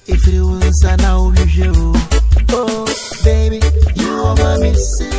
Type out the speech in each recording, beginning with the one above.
If you want to know you, oh baby, you are my missus.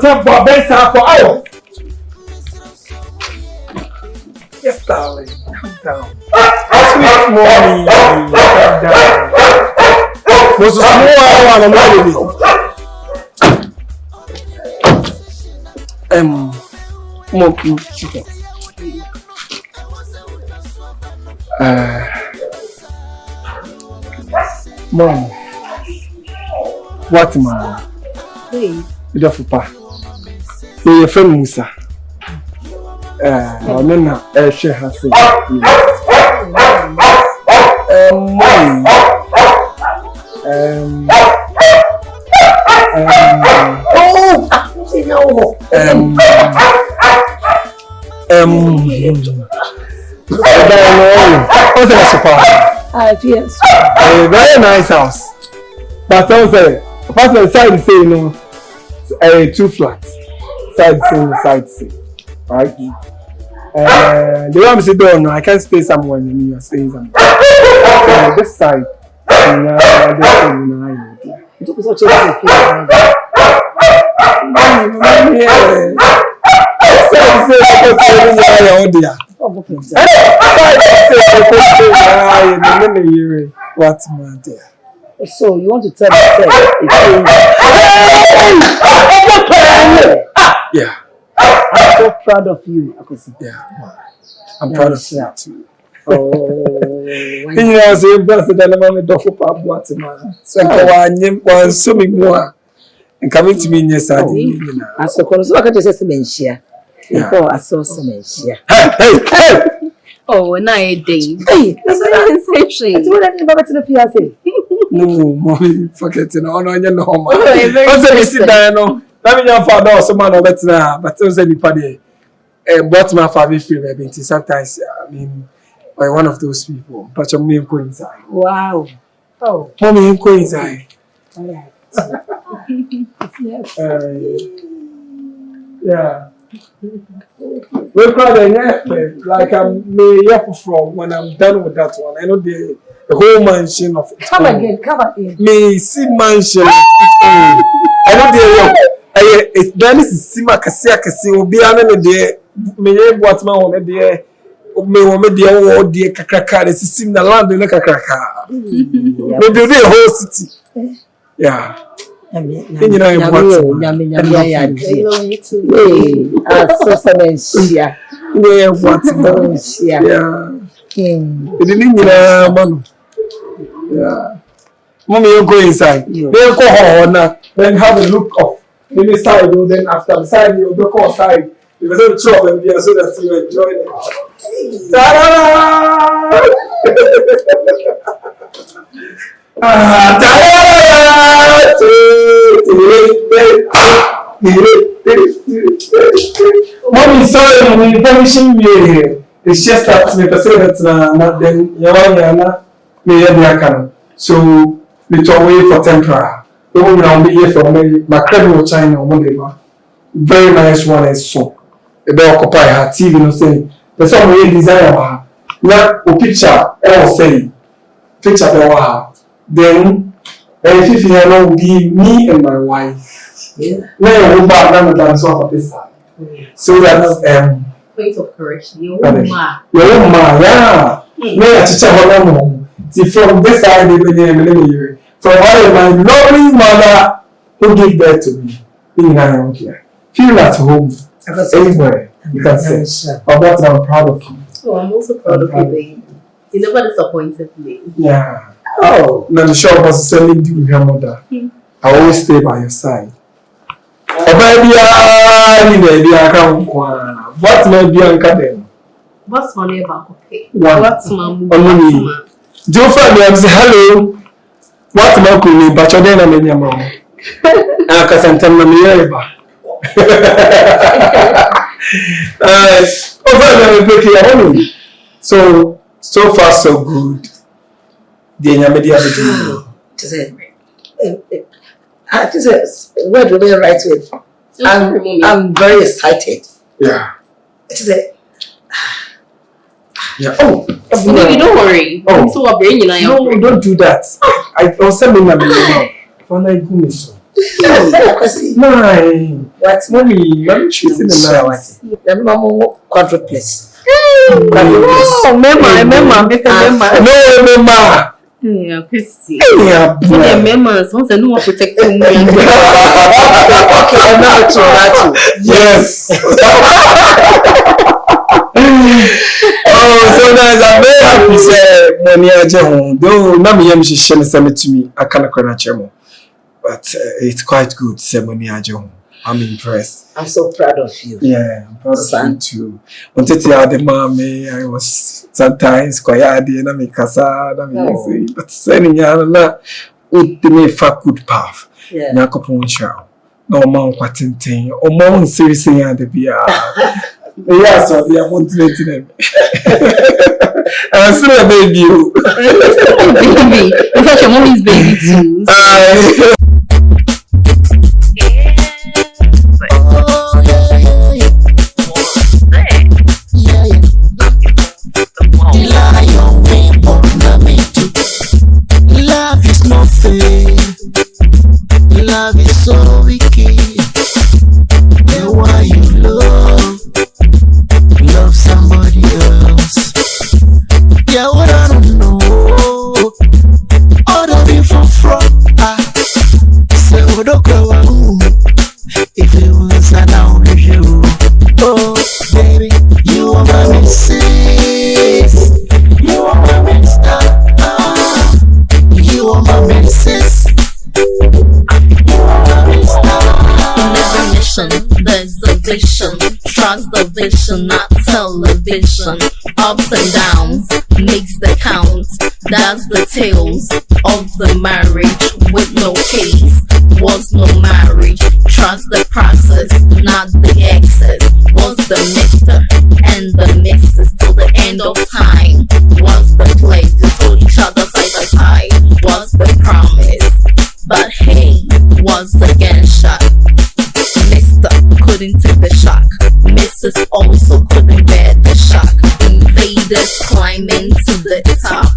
Tempo best half for hours. Yes, darling. Calm down. Sweet morning. Calm down. Was a small one on my monkey chicken. Mom. What, man? Hey. Beautiful pa. Your friend Musa. Nana, she has said. What's that super? Yes. A very nice house. But I was there. Apart from the side, say, you know. 2 flats, side scene, right? The one sit down, I can't stay somewhere when you are staying somewhere. This side, It took such a What's my dear? So you want to tell me yeah. I'm so proud of you. Yeah. I'm proud of you too. Oh, you know, so you blessed that I'm a dog for Guatemala. So I was so big more and coming to me in your side. I saw so I can just say, before I saw some share. Hey! Oh, and I did. Hey, that's what I'm saying. It's what I did about the PSA. No, mommy, forget it. No, you know, man. Oh, very sit down, no. Let me know for now, some man over there, but I was any party. What my family feel, maybe sometimes, I mean, by one of those people, but your main inside. Wow. Oh, mommy, inside. All right. Yeah. We're probably like I'm from when I'm done with that one. I know the whole mansion of it. Come again. Me see mansion. I know the it's done is Sima Kasi will be under the me what man on the me will make the old dear Kakaka. It's sim the land in the Kakaka. Maybe the whole city. Yeah. I love you too. Mommy, you go inside. Then go home now. Then have a look off. Maybe side, then after the side, you go outside. You will have trouble and be so that you enjoy it. Ta-da! Mommy, sorry, I'm finishing me. It's just that me person that's not then Yana me here so we to away for temporary. We will now be here from my credible China on Monday. Very nice one is so. They occupy her TV, no say. The song we desire her. Not a picture, I say. Picture her. Then, if you know, be me and my wife. Yeah. Now we'll back down the dance off this side. So that's point of correction. Your ma, yeah. Me a teacher See, from this side, from my lovely mother who gave birth to me, feel at home anywhere. You can say, oh, that's I'm proud of you. Oh, I'm also proud of you, babe. You never disappointed me. Yeah. Oh, now the shop was selling you with your mother. I always stay by your side. Oh, baby, what may be uncut? What's funny about okay? What's my Joe Fabian say hello. What's my cool? But you're then a many mom. I can tell me about. So far so good. The media I just where do they write with? I'm very excited. Yeah. Yeah. Oh, baby, don't worry. Oh, so no, don't do that. I was sending my mom. For like goodness. No, what's mommy? I'm choosing the night. The mama quadruplex. Oh, Mema. No, Mema. Yeah, Chrissy. Yeah, the members once I know what protecting me. Okay, I'm not too. Yes. Oh, so nice. I'm very happy. Say, money aje though na me yam shishye send to me. I can't cry chemo. But it's quite good. Say money aje I'm impressed. I'm so proud of you. Yeah, I'm proud of you too. Wanted to the mommy. I was sometimes quiet na me kasa na me say, but saying na would me fa good path. Yeah. Na kopon show. No man kwatintin. O man seriously and the bia. Yeah, so they are motivating them. I'm still a baby. Baby. In fact, your mommy's baby too. Love is not fair. Love is so wicked. The one you love somebody else. Yeah, what I don't know. All the way from say what do go if it was an hour you. Oh, baby, you are my missus. You are my mister. You are my missus. You are my mister. In every mission, there's a vision. Trust the vision, not television. Ups and downs, makes the count. That's the tales of the marriage with no case. Was no marriage. Trust the process, not the excess. Was the Mr. and the Mrs. till the end of time. Was the pledge to hold each other side by side. Was the promise, but hey, was again shot. Mr. couldn't take the shock. Mrs. also couldn't bear the shock. Invaders climbing to the top.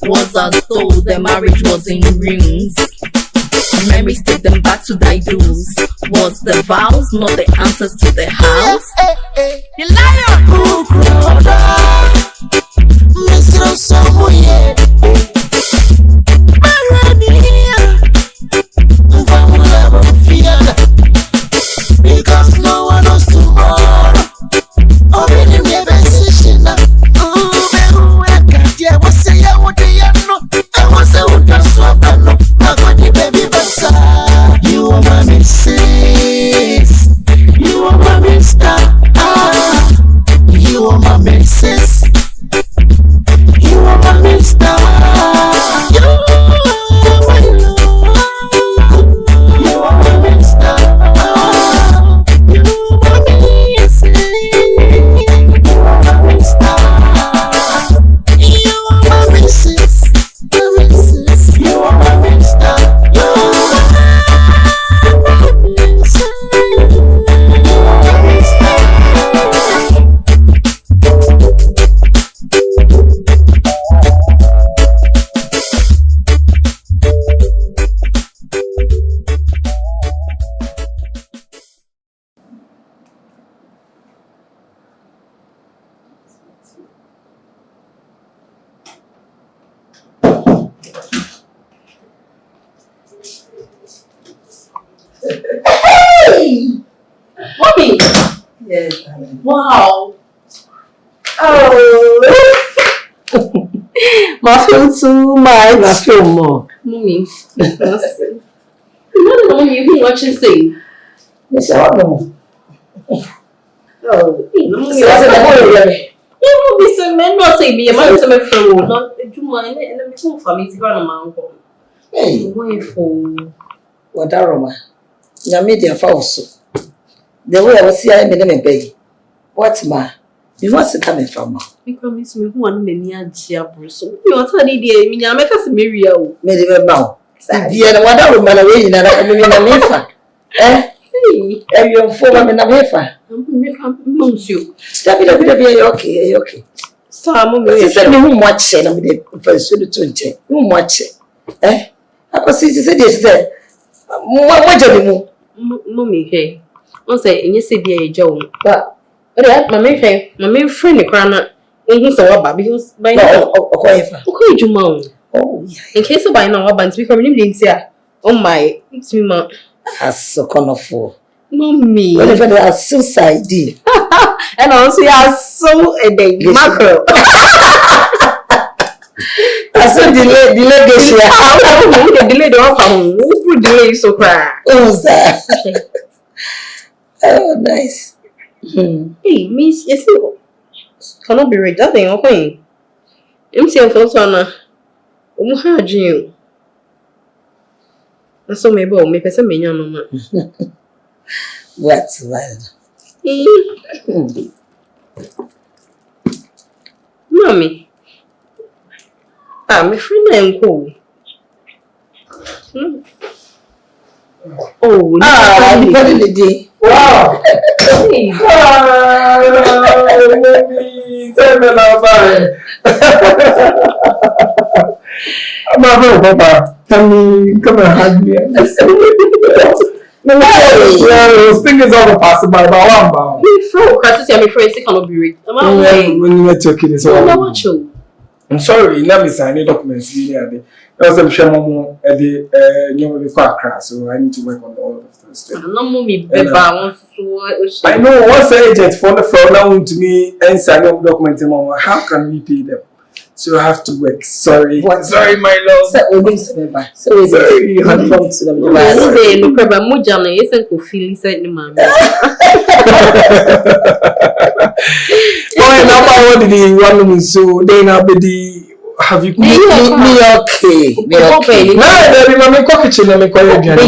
Was as though the marriage was in ruins. Memories take them back to thy dues. Was the vows not the answers to the house? You liar! Who crowd Mr. Somewhere. Because no one knows tomorrow. Oh, really, maybe decision. Oh, I can't. Yeah, what's say? I want to know. I want to know. That's what I know. I got the baby bassa. You are my missus. You are my mister. You are my missus. You are my mister. Yes. Wow. Oh. I feel too much. I feel more. Mommy. No, you can watch and see. Yes, I know. Oh. So So I said, you will be some men not say me, a man to my friend, not do mine, and I'm too for me to go on my uncle. hey, Way for what aroma? Your media false. The way I was here, I made them a bay. What, ma? You want to come in from? you promise me one many a jabber, so you are telling me, I make us a Miriam. Made him a bow. Dear, what aroma away in a mefa? Eh? Hey, you're 4 women of mefa. Monsieur. Stop it a bit of okay, okay. Some Said me who watch it, I'm the first to check. You watch it. Eh? I was said, yes, sir. What do you Mummy, hey. One say, and you say, be a Joe. But, My main friend, the crana, and he's a wabba because by now, okay, Jumon. oh, yeah. In case of by now, I've been coming here. Oh my, it's me, ma. As so colorful. Mommy. Whenever they are suicide, And also, you are so a day mackerel. I said, delay this year. The delay the offer. Who delay so cry? Oh, sir. Oh, nice. Hey, Miss, yes, cannot be read that thing, okay? MCF also, Anna. How do you? So maybe I'll make a seminar. What's wild? Mommy. My friend and cool. Oh, you put in the day. Wow! Hey. Baby, tell me about it. I'm not very Papa. Tell me, come and hug me. Those things are passing by one. Me friend, because my friend cannot be read. When you talking, it's all. I'm sorry, let me sign documents. I was sure Momo at the new class, so I need to work on all of those things. I know what's the agent for the phone now to me and sign up documents. How can we pay them? So I have to work. Sorry. What? Sorry, my love. Sorry, you had come to them. Oh, and now what did he want so then I'll be the have you me okay. No, there is no kitchen and me call you Johnny.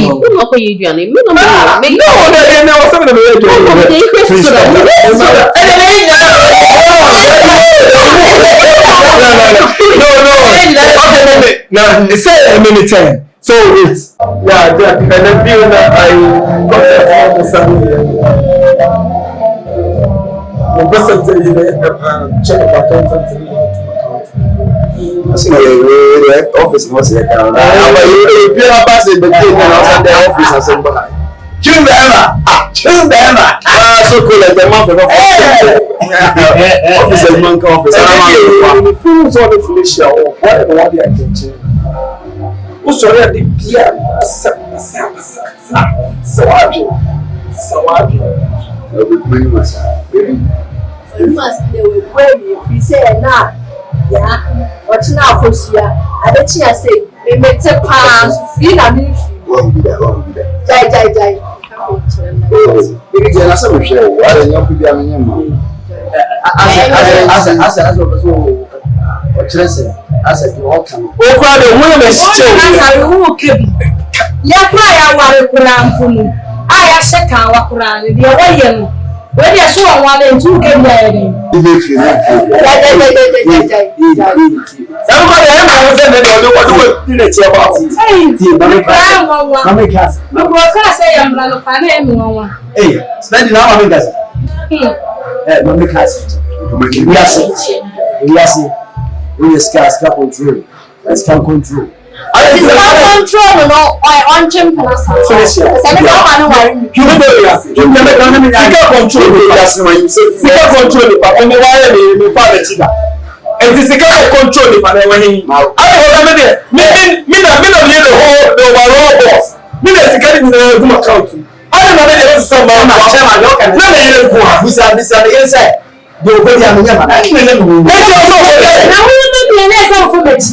No, no, say a minute time. So it's yeah, and then being that I got the family. The person tell you check about content. The office was here. If you are passing the thing outside the office, I said, choose the hammer. So cool like the month of office and monk office. The fools on the Felicia or what they are getting. Who's already Pierre? You must know where you say now. Yeah, what's now, Cosia? I bet you say, they make a pass, feel a minute. Won't be there. Die. Because there are some share. Why are you people having your money? As a welcome. Oh, God, the woman is still. I accept our Quran, the way when you saw one and two came there. It's not control, no, I on Jim I is someone. No, The obedi am nyama na ime na mu. Na wo be bi na esa fo mechi.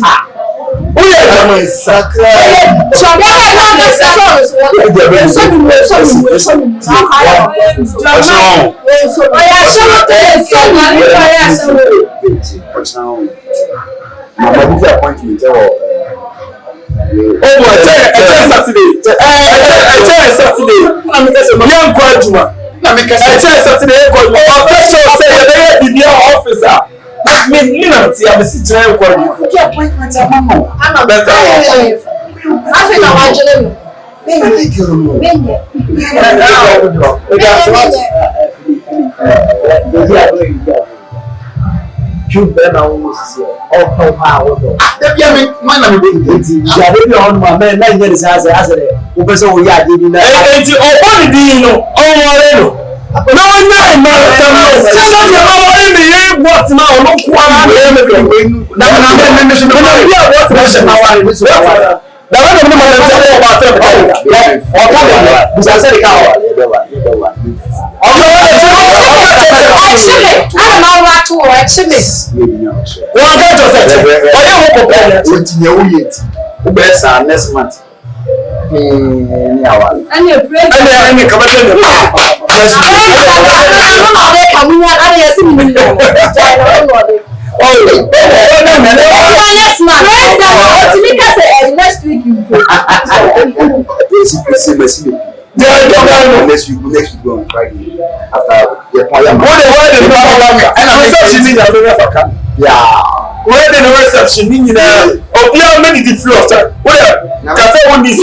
O ye na sakra. So ya na na so. Saturday, officer. Me, I'm sitting appointment. Next month. Next week you go. Next week on Friday after the parliament. Where the reception in Obia many the flow of time. Where Cafe one this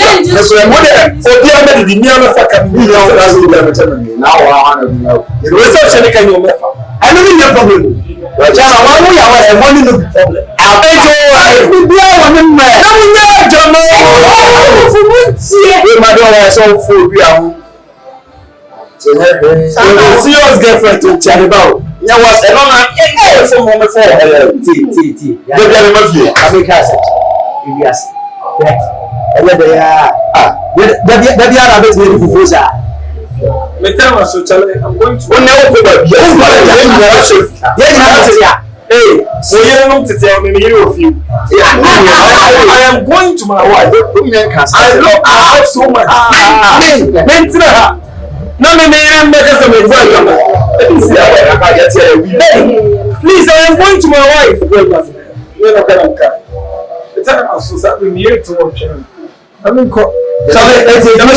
Obia many the near now the reception can you make? I don't need your problem. Jana, one way I was a money no problem. I will be one in my so full. Serious girlfriend to Charibao. There was a long from moment for T. I'm going to hey, so you don't know to tell me of you. I am going to my wife. I love her so much. Please, I am going to my wife. You're not going to come. It's not so sad. We're here to watch him. I mean, let's do that.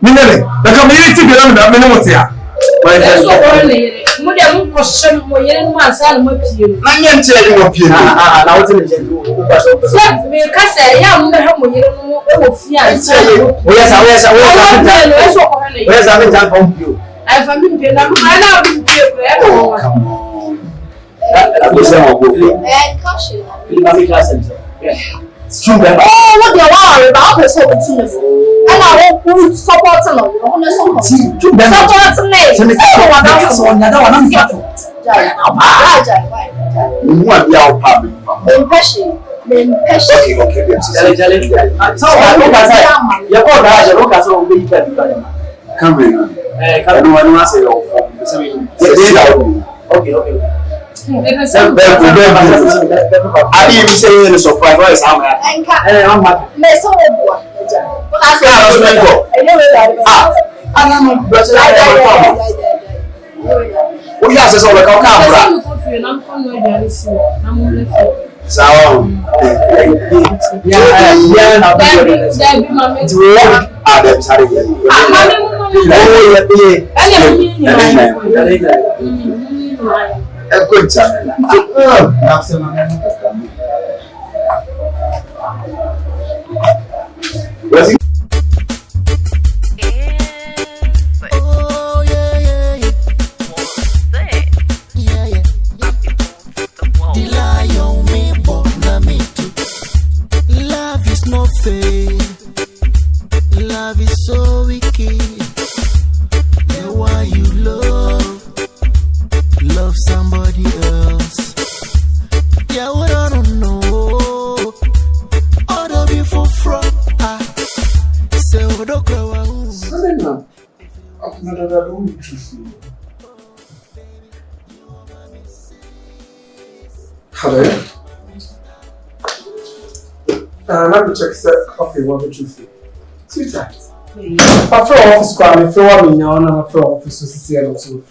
The community belongs to Minimum. Oh, what they are about the support. And I will support along. I didn't say any surprise. I'm good time. Love is not fair. Love is so wicked. The one you love somebody else. Yeah, what I don't don't be truthful. Hello? Let me check the coffee, what the truth. Sweetheart. After office, I'm throwing on after office to see and also.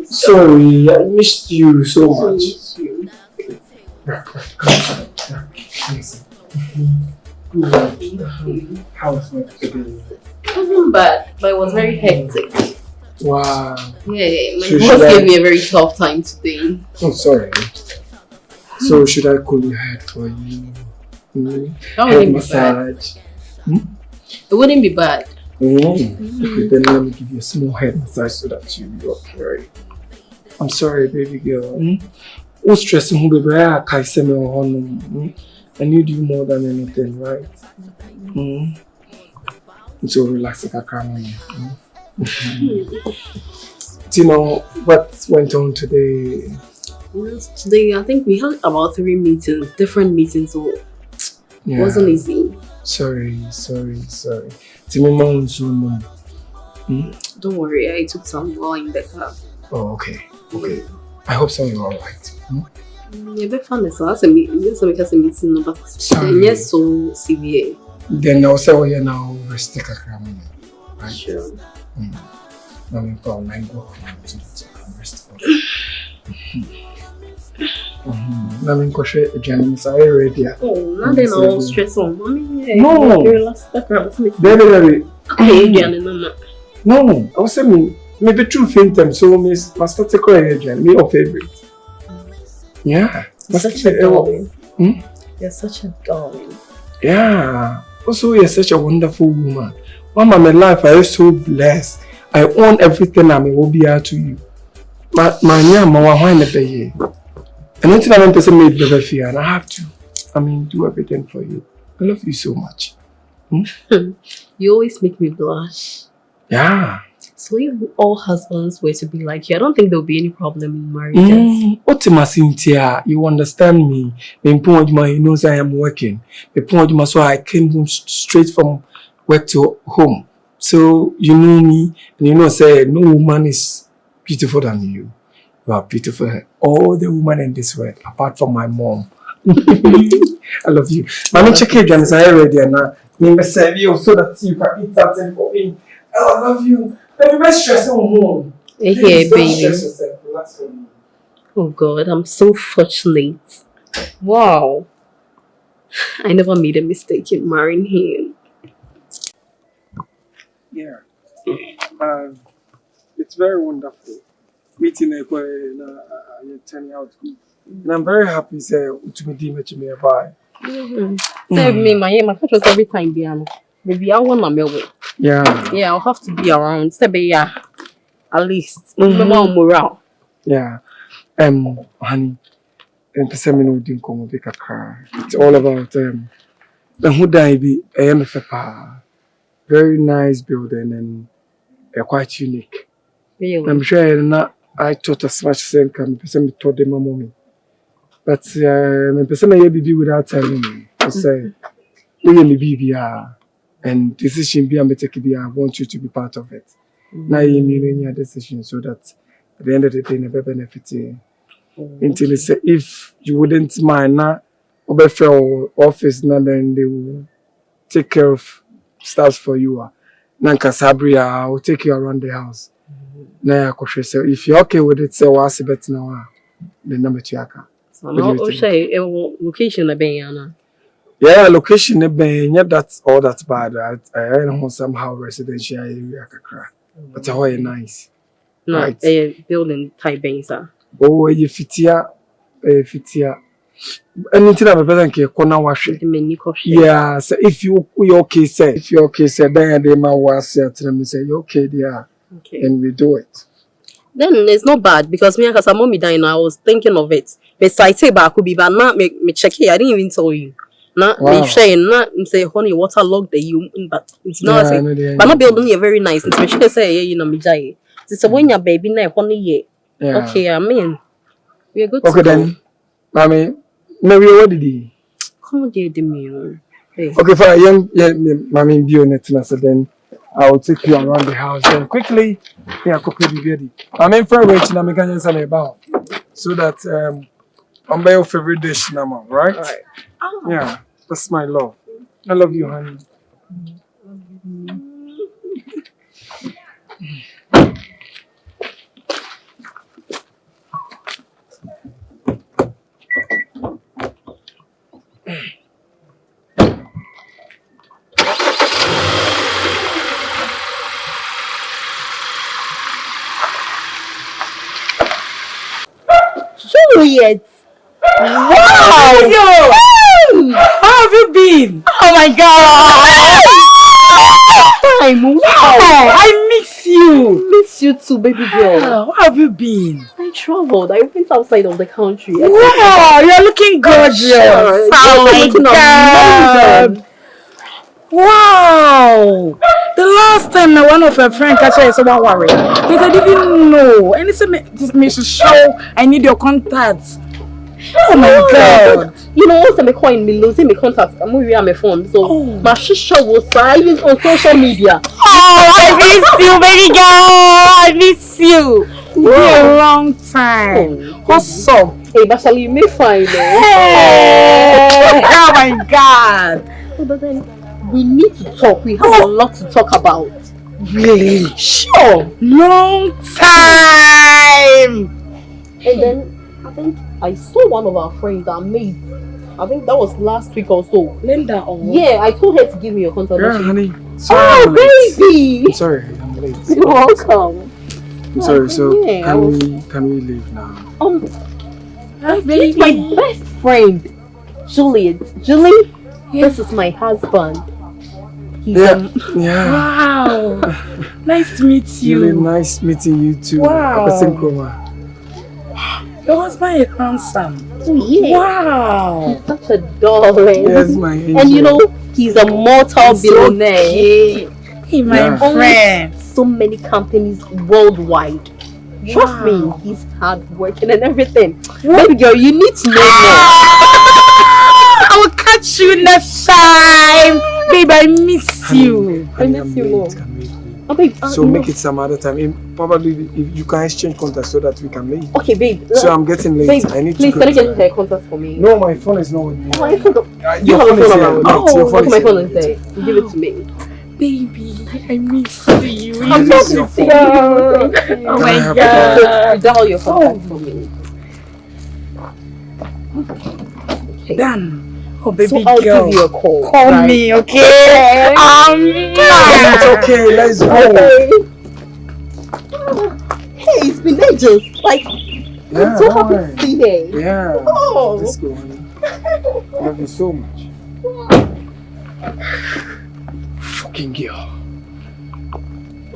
Sorry, I missed you so much. How was work today? It wasn't bad, but it was very hectic. Wow. Yeah, my boss gave me a very tough time today. Oh, sorry. So should I cool your head for you? Head massage. It wouldn't be bad. Okay, then let me give you a small head massage so that you'll be okay. I'm sorry, baby girl. What's stressing you, baby? I need you more than anything, right? So relax like a calm. Do you know what went on today? Today, I think we had about 3 meetings, different meetings, so it wasn't easy. Sorry. Don't worry, I took some while in the car. Oh, okay. I hope so you're alright. Yeah, but fun is that's a meeting, but yes, so severe. Then also you're now resting a cram. Right? Sure. I'm going to go rest. I'm going to share a gentleman's ready. Oh, now then I'll stress on. No. Very. Okay, no, I was saying maybe true faint so Miss Master take agent, me your favorite. Yeah. You're such a darling. You're such a darling. Yeah. Also, you're such a wonderful woman. Mama, my life, I am so blessed. I own everything I'm will be out to you. My why not pay? And until I'm person made the fear, and I have to. Do everything for you. I love you so much. You always make me blush. Yeah. So if all husbands were to be like you, I don't think there will be any problem in marriages. Ultima Cynthia, you understand me. The point he knows I am working. The point so I came home straight from work to home. So you know me, and you know say no woman is beautiful than you. You are beautiful. All the women in this world, apart from my mom. I love you. Mommy, check it, James. I already now. Me serve you so that you can eat something for me. I love you. Baby, let's stress on home. Hey, baby. Stress yourself. Relax on me. Oh God, I'm so fortunate. Wow. I never made a mistake in marrying him. Yeah. It's very wonderful. Meeting turning out good. And I'm very happy to be nearby. Save me, my country every time, maybe I want my milk. Yeah, I'll have to be around. At least. Morale. Yeah. Honey, and the seminar didn't come with a car. It's all about and who died be a very nice building and quite unique. Really? I'm sure I taught as much same can person told them mommy. But the person may be without telling me. I say, we be and decision be I want you to be part of it. Now you mean your decision so that at the end of the day never benefit you. Until they say if you wouldn't mind now over your office now then they will take care of stuff for you. Nanka Sabria, I will take you around the house. Now so if you're okay with it, say what's better now. The number to So I'll say a location a yeah, location that's all that's bad. I know somehow residential area but how nice. No, right. A building type sir. Oh, you fitia. Anything about better than corner wash. Yeah, so if you're okay, say then they might was tell me say you okay there. Okay. And we do it. Then it's not bad because me and my mommy dying, I was thinking of it. Besides, say back could be, but not me check it. I didn't even tell you. Not me saying not say honey waterlogged the you, but it's not but not building a very nice. It's me say you know me jay. It's a when your baby na honey yeah. Okay, I mean we are good. Okay then, mommy, maybe what did he? Come on, dear me. Okay, for young mommy be on it now. So then I will take you around the house. Then quickly, yeah, could be ready. I'm in for waiting. I'm going to about so that I'm my favorite dish now, right? All right. Yeah, that's my love. I love you, honey. Juliet! Wow! Yo! How have you been? Oh my god! Wow! I miss you. Miss you too, baby girl. How have you been? I traveled. I went outside of the country. Wow, you're looking gorgeous. Sure. Oh my god. Wow. The last time one of her friends catch her someone worry. Because I didn't know. And it's me to show I need your contacts. Oh my god. You know, once I'm calling me, losing my contacts, I'm moving on my phone. So, my sister was silent on social media. Oh, I miss you, baby girl. I miss you. It's been a long time. What's up? Hey, Bashali, you may find Hey. Oh my god. But then, we need to talk. We have a lot to talk about. Really? Sure. Long time. And then, I think I saw one of our friends that made. I think that was last week or so. Linda, yeah, I told her to give me your contact. Yeah, honey. Sorry, Oh, baby! I'm sorry, I'm late. You're welcome. I'm sorry. So Yeah, can we leave now? He's my best friend, Juliet. Julie, this is my husband. He's Yeah. Wow. Nice to meet you. Really nice meeting you too. Wow. MRS NKRUMAH. Your husband is handsome. yeah. Wow. He's such a darling. Yes, my angel. And you know, he's a multi-billionaire. Okay. Hey, my Yeah. friend. So many companies worldwide. Trust me, he's hardworking and everything. Baby girl, you need to know more. I will catch you next time. Babe, I miss you. Honey, miss I'm you late, more. I'm late. Oh, babe, So make it some other time. Probably if you can exchange contacts so that we can meet. Okay, babe. So I'm getting late. Babe, I need please, to can I go. get her contact for me? No, my phone is not with me. Oh, I forgot. You Your have a phone is phone here. around. Yes, your Oh, phone my is phone here. is there. You give it to me. Baby, I miss you. I'm This not is your missing phone. you. Oh Can I my have god. So, you dial your contact for me. Okay. Done. Oh, baby So I'll girl. give you a call. Call right? me, okay? It's okay, let's go. Hey, it's been ages. Like, Yeah, I'm so don't happy worry. to see you. Yeah. Oh. Let's go, honey. I love you so much. Fucking girl.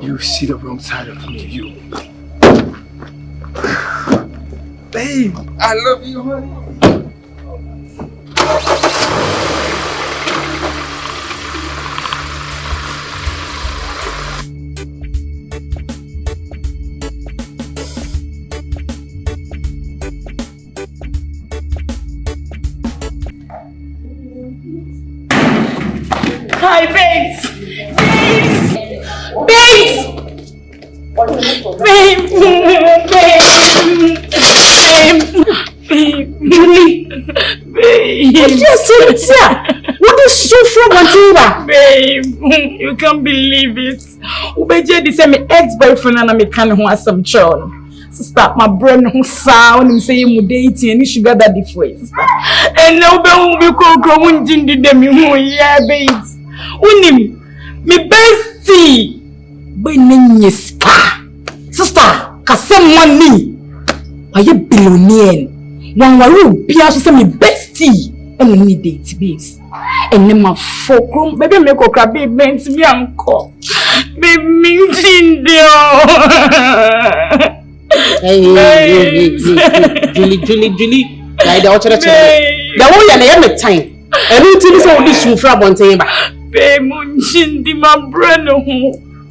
You see the wrong side of me, you. Babe, I love you, honey. Hi, babes. Babes. Babe. Julie. Babe. What is so from Antiba? Babe, you can't believe it. Ubeje di say my ex-boyfriend and me can who has some child. Sister, my brain who sound and say you dating and sugar daddy for it. And now be go unjindi dem you yeah, babes. Unim, me bestie. Benenye star. Sister, kasem money. Are you billionaire? One waru bia so say me bestie. And we need date babes. And then my fulcrum, baby me go crab babe meant me uncle. Baby me Jindio. Hey, Julie. Like the other children. The one you never time. And you tell me so this soon from one time. Babe, Munchindi, my brother.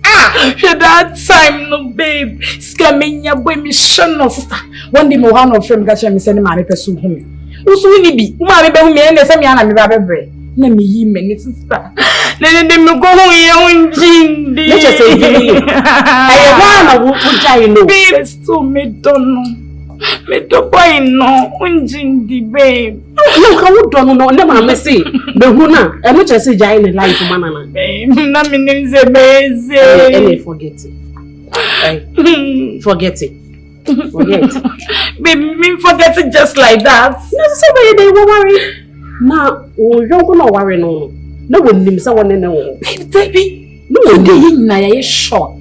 At that time, no babe. Scamming your boy, me shun no sister. One day, my one of friend got me sending my person home. Who's winning be? Who marry me and the same yana me baby. Let me hear me, sister. Then me go home Jindi. Let's just say Jindi. I want to babe, so me don't know. Me don't boy no Jindi babe. No, I don't know. Never me say. The huna. I want to say Jai in life manana. Babe, na me name is Beze. Any forget it. Forget it. Forget. Baby, me forget it just like that. No, so they won't worry. Now, oh, you're gonna worry no. No one names someone in the world. Baby, no one day in a shock.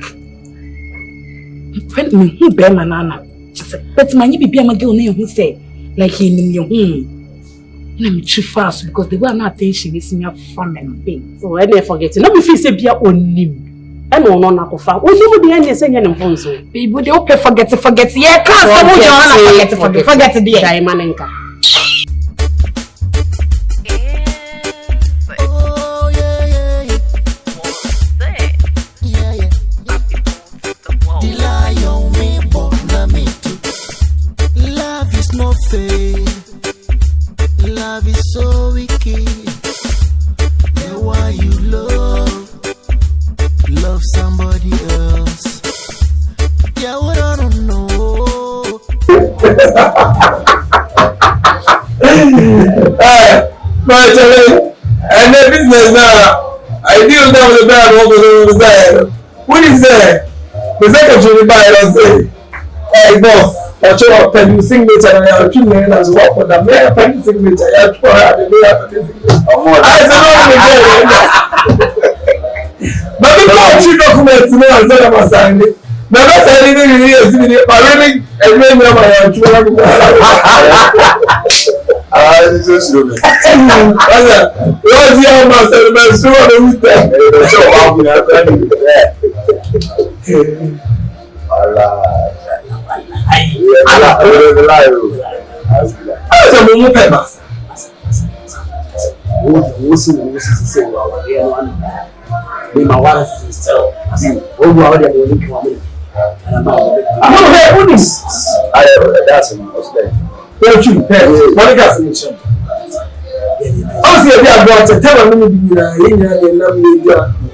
When me who bear my nana. But my baby, I'm a girl name who say, like he in your home. And I'm too fast because they were not attention is in your family. So I never forget it. Let me feel say be your own name. I know no nakofa. What you be any saying in phone so? Baby, they okay forget. Yeah, can't forget the diamond enka. Love is not fair. Love is so wicked. The one you love somebody else. Yeah, what I don't know. My challenge, and the business now. I deal down with the bad over the side. What is that? The second to buy and say, hey boss, I show up and you sing it and I have 2 million as well for them. Yeah, I can sing it. I have 4 I said, but because you documents no as I was signing. But that's anything you hear, but really, and maybe I'm It's so slow. What's your master? I'm sure with that. So I'll be not going to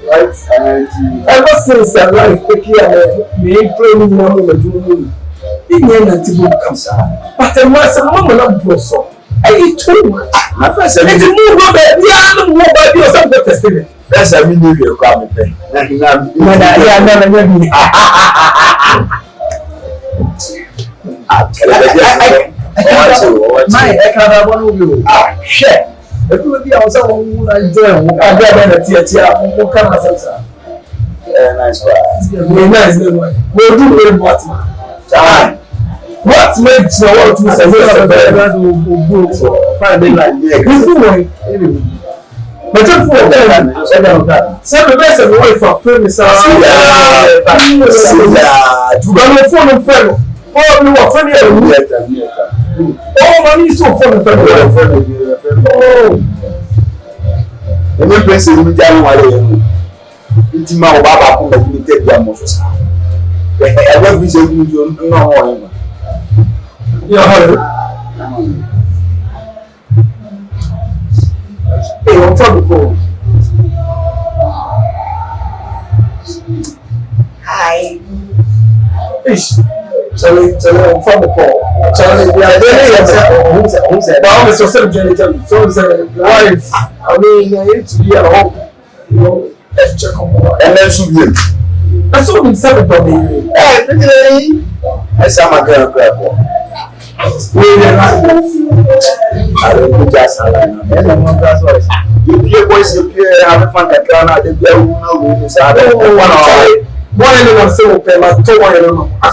right? And ever since I like me praying moment comes but I must not do so. I eat too much. My friend said, "It's move over there. Yeah, I'm move by you or something." Testing. That's a mini requirement. My I want to share. If you be outside, I join. I got a theater. What can I say? Nice one. Nice. We'll do very much. What makes the world to say Friday night? But just for that, some of us are going for famous. Oh, money is so fun. Any place in January, it's my Baba who let me take their motions. I will be saying you know. Hey, what's up, bro? Hi. Ish. Charlie, I'm from the call. Charlie, we are there. Who said? Now, Mr. Senator, so the wife. I mean, I need to be at home. You know, let's check on my wife. And then should be. I saw him 7 of the Hey, pretty. I saw my girl grab one. I don't just and I'm not that's why. You boys, you have fun at Ghana, the girl who knows how to one and so pay my toe. I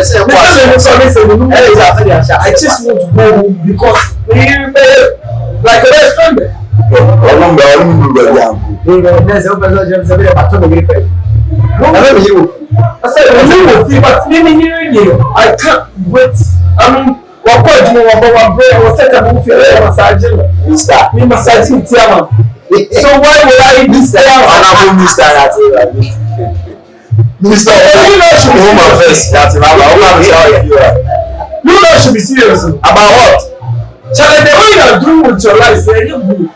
said, I just want to go because like a restaurant. I said, but I can't wait. I mean, what point you know about brain was set up with your massaging? Me massaging Tiaman. So why would I be there? I'm Minister, you know should be home affairs. That's you know should be serious about what? Charlie, the way you are doing with your life, you good.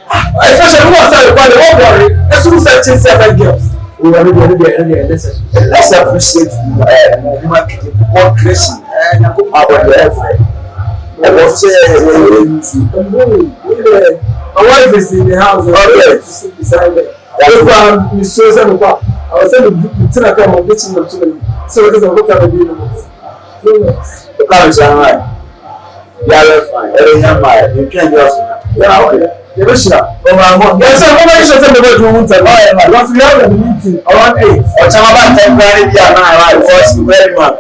Especially who are saying why they won't worry. As soon as I chase 7 girls. We are let's appreciate human creation. About the effort. I was saying, my wife is in the house. Okay. Beside me. That's why I'm so I was saying the thing I come on getting them to me. So because I look at the video. The plan is alright. Yeah, fine. You can't just. Yeah, okay. Yes, sir. Yes, sir. What are you saying about the woman? Because we have a meeting around 8. Or some about temporary, yeah, right. Was very much.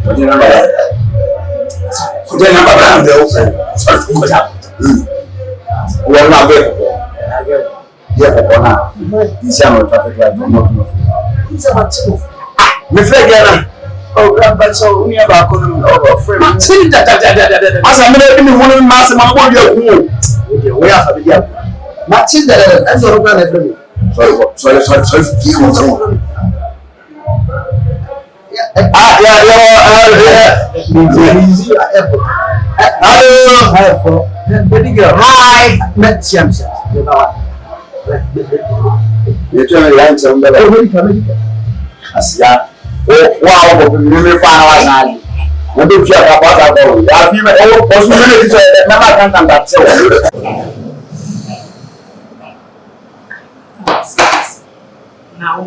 What do you remember that? What do you remember that? The open. We are not there. Yeah, for now. This is our traffic light. Me fẹ́ gẹ́ra. Grandpa sọ ní ẹ̀bà akọ́nù ọ̀fẹ́ mi. Ṣé ní dàdàdàdàdàdà? Asa mi lè ní wọ́n máa ṣe máa bọ́ di ẹ̀kú o. Wọ́n yà fàbí di àpò. Màá ṣe dàdàdà ẹ̀ sọ̀rọ̀ gbọ́dọ̀ ẹ̀fẹ́ mi. Sorry. Kí ni wọ́n sọ? Hi. You're trying to learn something. Asia. Wow, but we really find out now. We don't care about that. I feel like what's really is never can that. Now,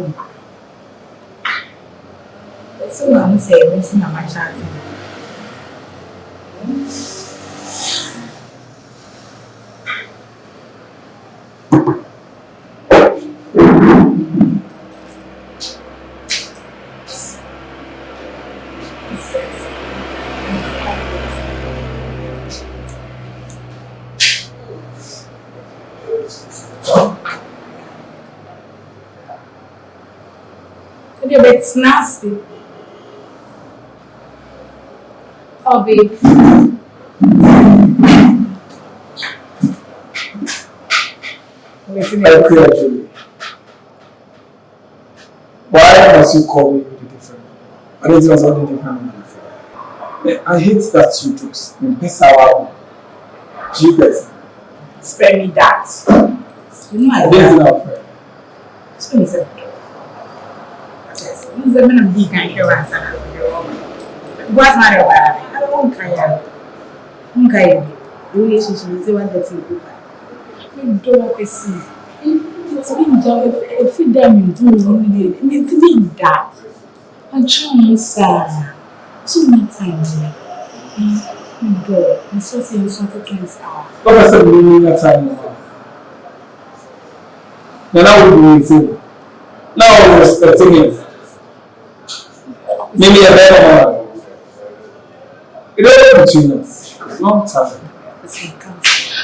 so I'm saying, this is not my child. It's nasty. Oh, babe. Why must you call me really different? I don't know something different. I hate that you jokes. You piss out. You guys. Spare me that. You know I didn't know. So he said, I'm going to be kind of answer. What's my name? I don't care. Okay. Relationship is one that's in the we don't see. It's been done. If you damn you do, it's been that. I'm trying to say, too many times. I'm so saying something against her. What does it mean that time now? Then I would be saying, now I'm respecting it. Maybe a better one. It ain't between us. Long time.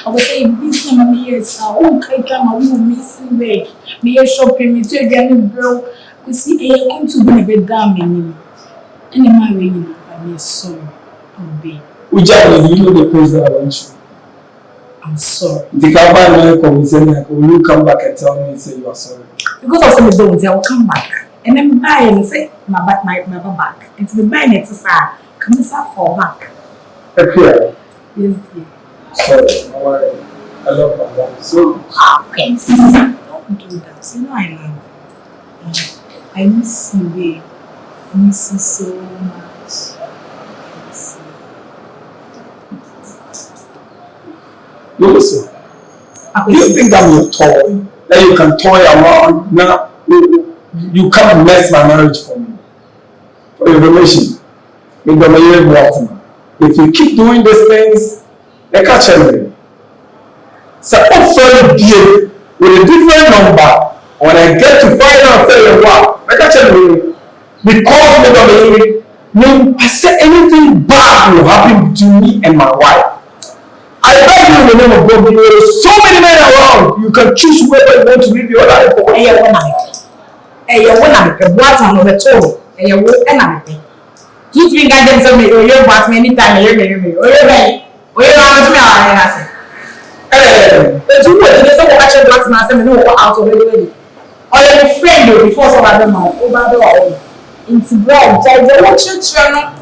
I was saying, this time I'm here, so okay, come on, we will miss you back. Me shopping, me to again, bro. We see, I came to be a bit down, and in my way, I'm sorry. Oh, babe. Which I you know the place that I went to. I'm sorry. If you come back and will you come back and tell me and say you are sorry? Because of some of those, I will come back. And then buy and say, my back. And to be buying it, come and for back. Okay. Yes, dear. Sorry, no worry. I love my wife so much. Okay. Don't do that. You know I love you. I miss you, babe. I miss you so much. Listen, do you think I'm your toy? That you can toy around? Now, you come and mess my marriage for me. For information, if you keep doing these things, they catch me. So, offer you with a different number. When I get to find out, tell you what, I catch me. Because I said anything bad will happen between me and my wife. I beg you in the name of God, there are so many men around. You can choose whoever you want to live your life for. Hey, what you do you think I can tell me, oh, you're what many times, oh, you're right. Oh, you're not me. But you would, there's no action black man, and no out of the way. Or you're a friend before some other man, over the wall. Into bread, what church you're not.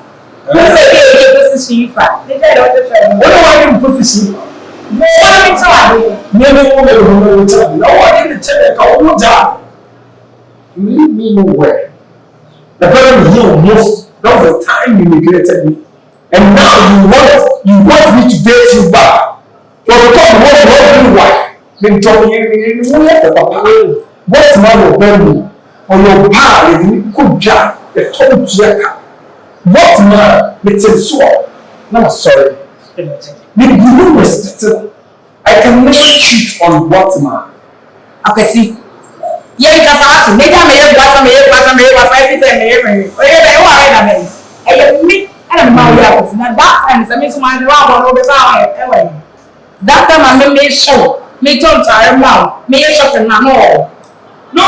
position. They don't want to position. No one is on. Never woman will tell me. No one in the tell you job. You leave me nowhere. The problem is you most. That was the time you neglected me. And now you want me to date you back. For the top of what you wife. Then tell me what man will burn me? Or your pal is in good job. The top jack. What man? It's a sword. No, sorry. I can never cheat on what man. Okay, see. Yeah, you can ask me. Maybe I may have everything. I am me. I don't know what now that time is a miss man around all the time. That time I made sure. Me told her now. Me a shot in my mouth. No,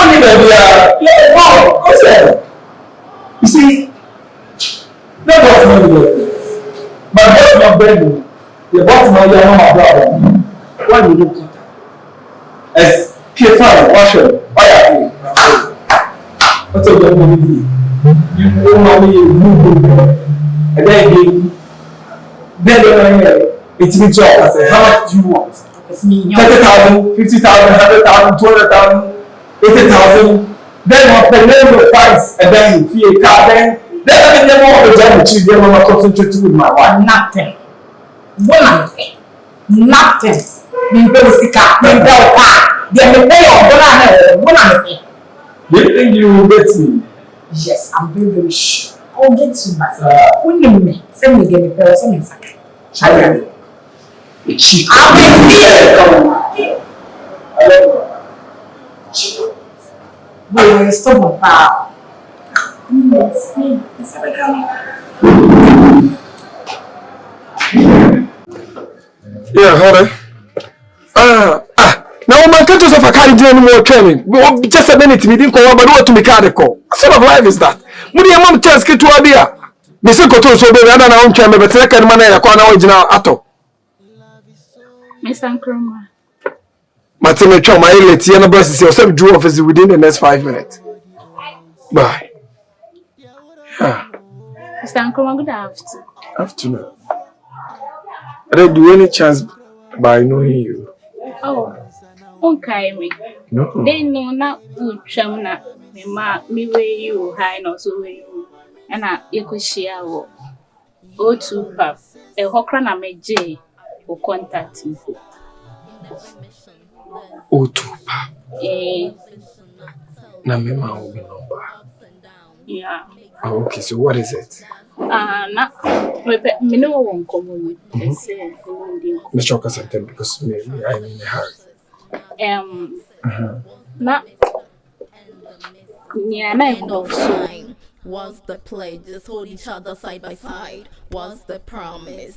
wow, what's that? You see, that was my brother. My boss, my brother. The boss, my brother. Why you look at that? As P5, Marshall, what's a young woman? You know me, you move. And then it's me job. I said, how much do you want? 30,000, 50,000, 100,000, 200,000, 80,000. Then what the name of price, and then you feel a car. Then I never want to job with you. Then I'm concentrating with my wife. Nothing. Nothing. We go see car. We go car. Then we pay your $1. Do you think you will get me? Yes, I'm very sure. I'll get you back. When you me, send me get the person in second. I am a cheat. I will see it. Come on. I love you. We will stop a power. Yes, me. Yeah, hold on. Now, my countries of a can't do any more training. Just a minute, we didn't call, but what to make a call. What sort of life is that? When your mom tells you to idea, Mr. Koto, so be another own chamber, but second man, I can't original at all. Mr. NKRUMAH. Martin, my lady, and the boss is yourself drew office within the next 5 minutes. Bye. Mr. NKRUMAH, good afternoon. Afternoon. I don't do any chance by knowing you. Oh, okay, me. No. They know not good chamna. Me way you high no so way you. And you could share o two pap. A hokra na me J o contact me. O two pap. Na me ma will be number. Yeah. Oh, okay, so what is it? Na me no one common. Let's talk something because maybe I'm in a hurry. Na End of time. Was the pledge, just hold each other side by side. Was the promise,